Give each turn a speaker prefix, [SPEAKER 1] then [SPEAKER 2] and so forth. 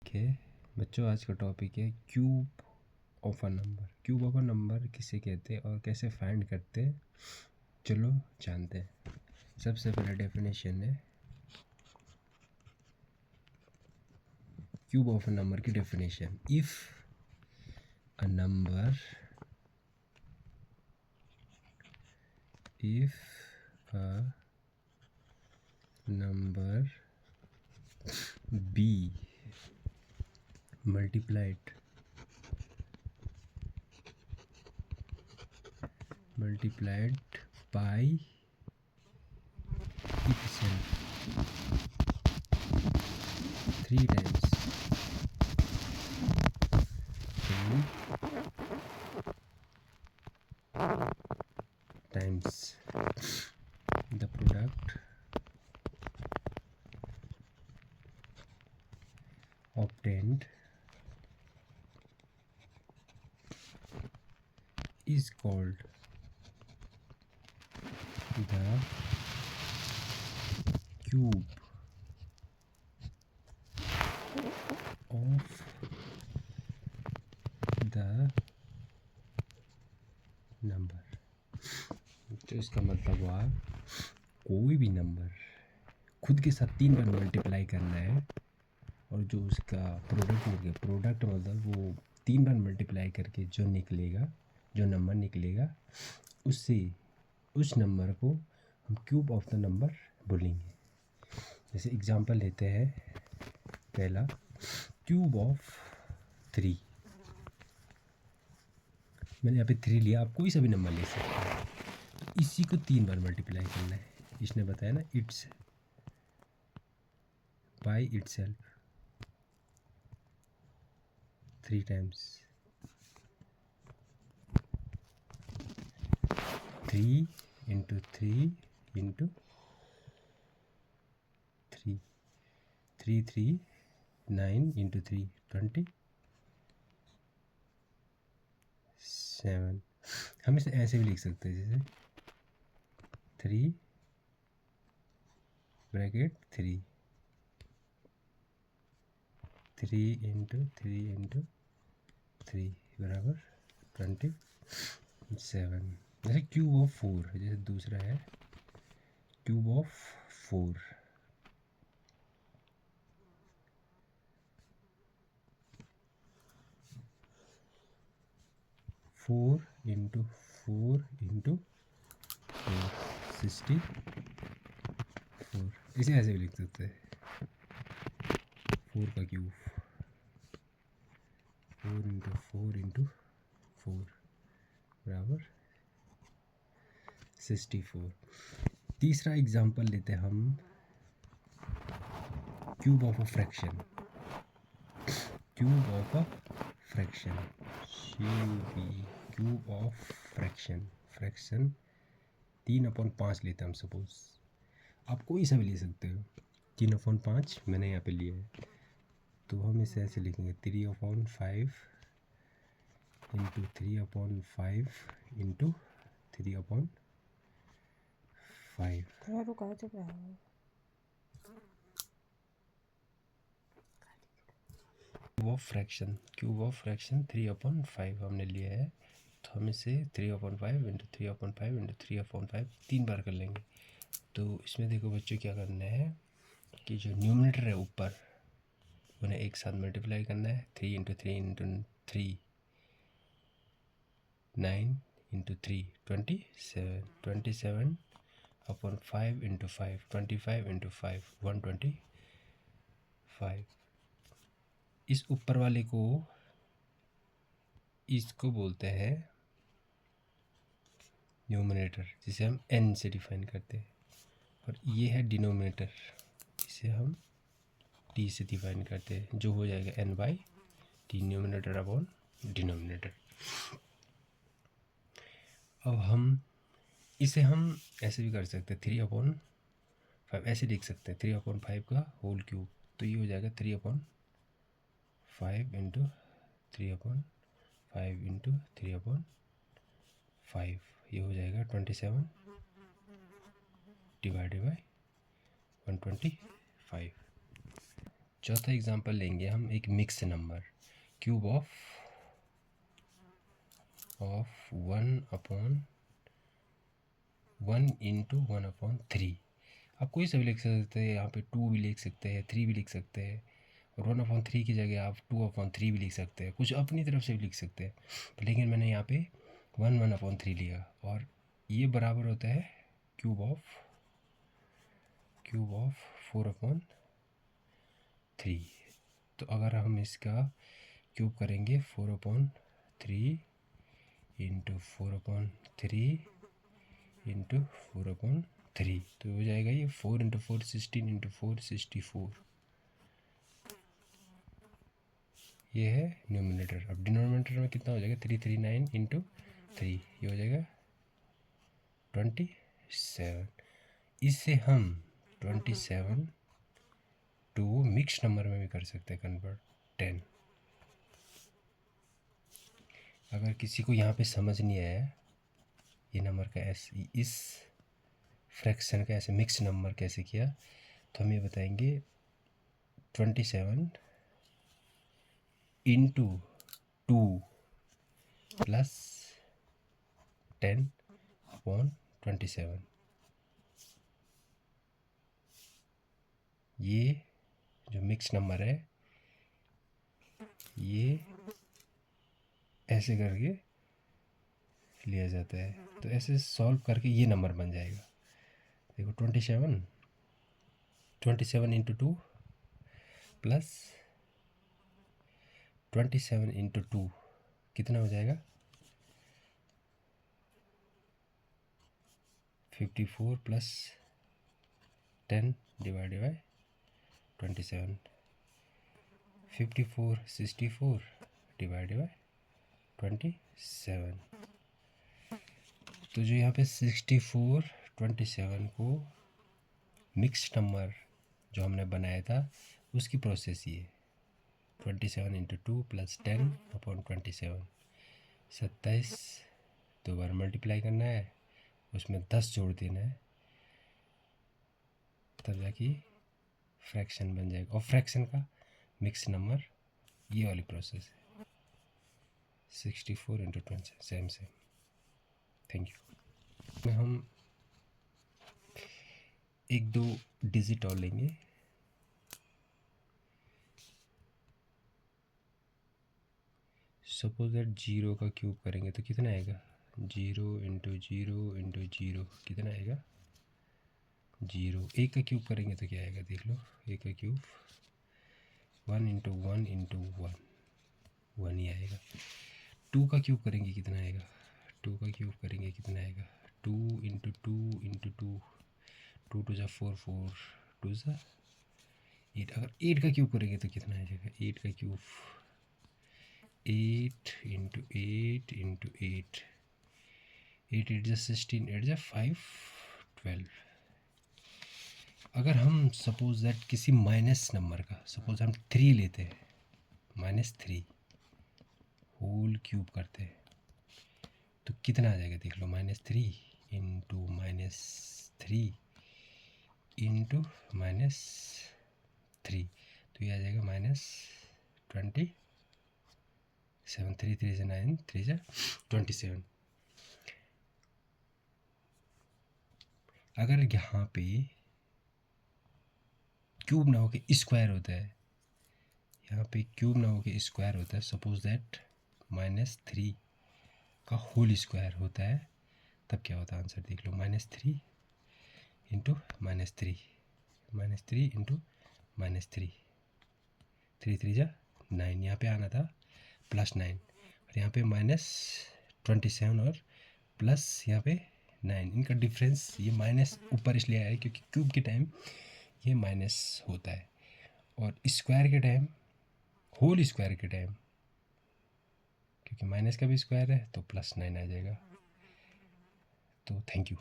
[SPEAKER 1] Okay बच्चों, आज का टॉपिक है cube of a number. Cube of a number किसे कहते हैं और कैसे फाइंड करते हैं, चलो जानते हैं। सबसे पहले डेफिनेशन है क्यूब ऑफ अ नंबर की definition. If a number b multiplied by itself 3 times, the product obtained is called the cube of the number। तो इसका मतलब हुआ कोई भी नंबर खुद के साथ 3 बार मल्टीप्लाई करना है और जो उसका प्रोडक्ट निकले, प्रोडक्ट मतलब वो 3 बार मल्टीप्लाई करके जो निकलेगा, जो नंबर निकलेगा, उससे उस नंबर को हम क्यूब ऑफ द नंबर बोलेंगे। जैसे एग्जांपल लेते हैं, पहला क्यूब ऑफ 3। मैंने यहाँ पे 3 लिया, आप कोई सा भी नंबर ले सकते हैं। तो इसी को 3 बार मल्टीप्लाई करना है। इसने बताया ना, it's by itself 3 times. 3 into 3 into 3, 3 3 9 into 3 27। हम इसे ऐसे भी लिख सकते हैं, जैसे 3 ब्रैकेट 3 इंटू 3 इंटू 3 बराबर 27। जैसे क्यूब ऑफ 4, जैसे दूसरा है क्यूब ऑफ 4। 4 into 4 into 4 64। इसे ऐसे भी लिख सकते हैं, 4 का क्यूब 4 इंटू 4 इंटू 4 बराबर 64। तीसरा एग्जाम्पल लेते हैं हम, cube of a fraction. Cube of a fraction, cube of fraction. Fraction 3/5 लेते हैं हम, सपोज। आप कोई सा भी ले सकते हो। 3/5 मैंने यहाँ पे लिया है, तो हम इसे ऐसे लिखेंगे 3/5 into 3/5 into 3/5। Cube of fraction 3/5 हमने लिया है, तो हम इसे 3/5 इंटू 3/5 इंटू 3/5 3 बार कर लेंगे। तो इसमें देखो बच्चों, क्या करना है कि जो न्यूमरेटर है ऊपर, उन्हें एक साथ मल्टीप्लाई करना है। 3 into 3 into 3 9 into 3 27। 27/5 into 5 25 into 5 125। इस ऊपर वाले को, इसको बोलते हैं न्यूमरेटर, जिसे हम n से डिफाइन करते हैं। और ये है डिनोमिनेटर, इसे हम t से डिफाइन करते हैं, जो हो जाएगा n/t, न्यूमरेटर अपॉन डिनोमिनेटर। अब हम इसे हम ऐसे भी कर सकते हैं, 3/5 ऐसे लिख सकते हैं, 3/5 का होल क्यूब। तो ये हो जाएगा 3/5 इंटू 3/5 इंटू 3/5। ये हो जाएगा 27 डिवाइडेड बाई 125। चौथा एग्जांपल लेंगे हम एक mix number, cube of 1/1 into 1/3। आप कोई सा भी लिख सकते हैं, यहाँ पे 2 भी लिख सकते हैं, 3 भी लिख सकते हैं, और 1/3 की जगह आप 2/3 भी लिख सकते हैं, कुछ अपनी तरफ से भी लिख सकते हैं। तो लेकिन मैंने यहाँ पे 1/3 लिया, और ये बराबर होता है क्यूब ऑफ 4/3। तो अगर हम इसका क्यूब करेंगे 4/3 इंटू 4/3 इंटू 4/3, तो हो जाएगा ये 4 इंटू 4 16 इंटू 4 64। ये है न्यूमिनेटर। अब डिनोमिनेटर में कितना हो जाएगा, 339 इंटू 3, ये हो जाएगा 27। इससे हम 27 टू मिक्स नंबर में भी कर सकते हैं कन्वर्ट, 10। अगर किसी को यहाँ पे समझ नहीं आया ये नंबर का ऐसे, इस फ्रैक्शन का ऐसे मिक्स नंबर कैसे किया, तो हम ये बताएंगे 27 इंटू 2 प्लस 10/27। ये जो मिक्स नंबर है ये ऐसे करके लिया जाता है, तो ऐसे सॉल्व करके ये नंबर बन जाएगा। देखो 27 इंटू 2 प्लस 27 इंटू 2 कितना हो जाएगा, 54 plus 10 divided by 27, 54 64 divided by 27। तो जो यहाँ पे 64 27 को मिक्स नंबर जो हमने बनाया था उसकी प्रोसेस ये 27 इंटू 2 प्लस 10/27, 27 दो बार मल्टीप्लाई करना है, उसमें 10 जोड़ देना है, तब जाके फ्रैक्शन बन जाएगा। और फ्रैक्शन का मिक्स नंबर ये वाली प्रोसेस है, 64 इंटू 27, सेम। Thank you. हम एक दो डिजिट और लेंगे, सपोज दैट 0 का क्यूब करेंगे तो कितना आएगा, 0 इंटू 0 इंटू 0 कितना आएगा 0। 1 का क्यूब करेंगे तो क्या आएगा, देख लो, 1 का क्यूब 1 इंटू 1 इंटू 1 1 ही आएगा। 2 का क्यूब करेंगे कितना आएगा, 2 का क्यूब करेंगे कितना आएगा, 2 इंटू 2 इंटू 2, 2 2 4 4 2 8। अगर 8 का क्यूब करेंगे तो कितना आ जाएगा, 8 का क्यूब 8 इंटू 8 इंटू 8, 8 8 16, 8 5 12। अगर हम सपोज दैट किसी माइनस नंबर का, सपोज हम 3 लेते हैं, -3 होल क्यूब करते हैं तो कितना आ जाएगा, देख लो, -3 इंटू -3 इंटू -3, तो ये आ जाएगा -27। 3 3 से 9, 3 से 27। अगर यहाँ पे क्यूब ना हो के स्क्वायर होता है, यहाँ पे क्यूब ना हो के स्क्वायर होता है, सपोज दैट -3 का होल स्क्वायर होता है, तब क्या होता है आंसर, देख लो, -3 इंटू -3 इंटू -3, 3 3 जा 9, यहाँ पे आना था +9, और यहाँ पे -27 और प्लस यहाँ पे 9, इनका डिफरेंस, ये माइनस ऊपर इसलिए आया है क्योंकि क्यूब के टाइम ये माइनस होता है, और स्क्वायर के टाइम, होल स्क्वायर के टाइम, क्योंकि माइनस का भी स्क्वायर है तो +9 आ जाएगा। तो थैंक यू।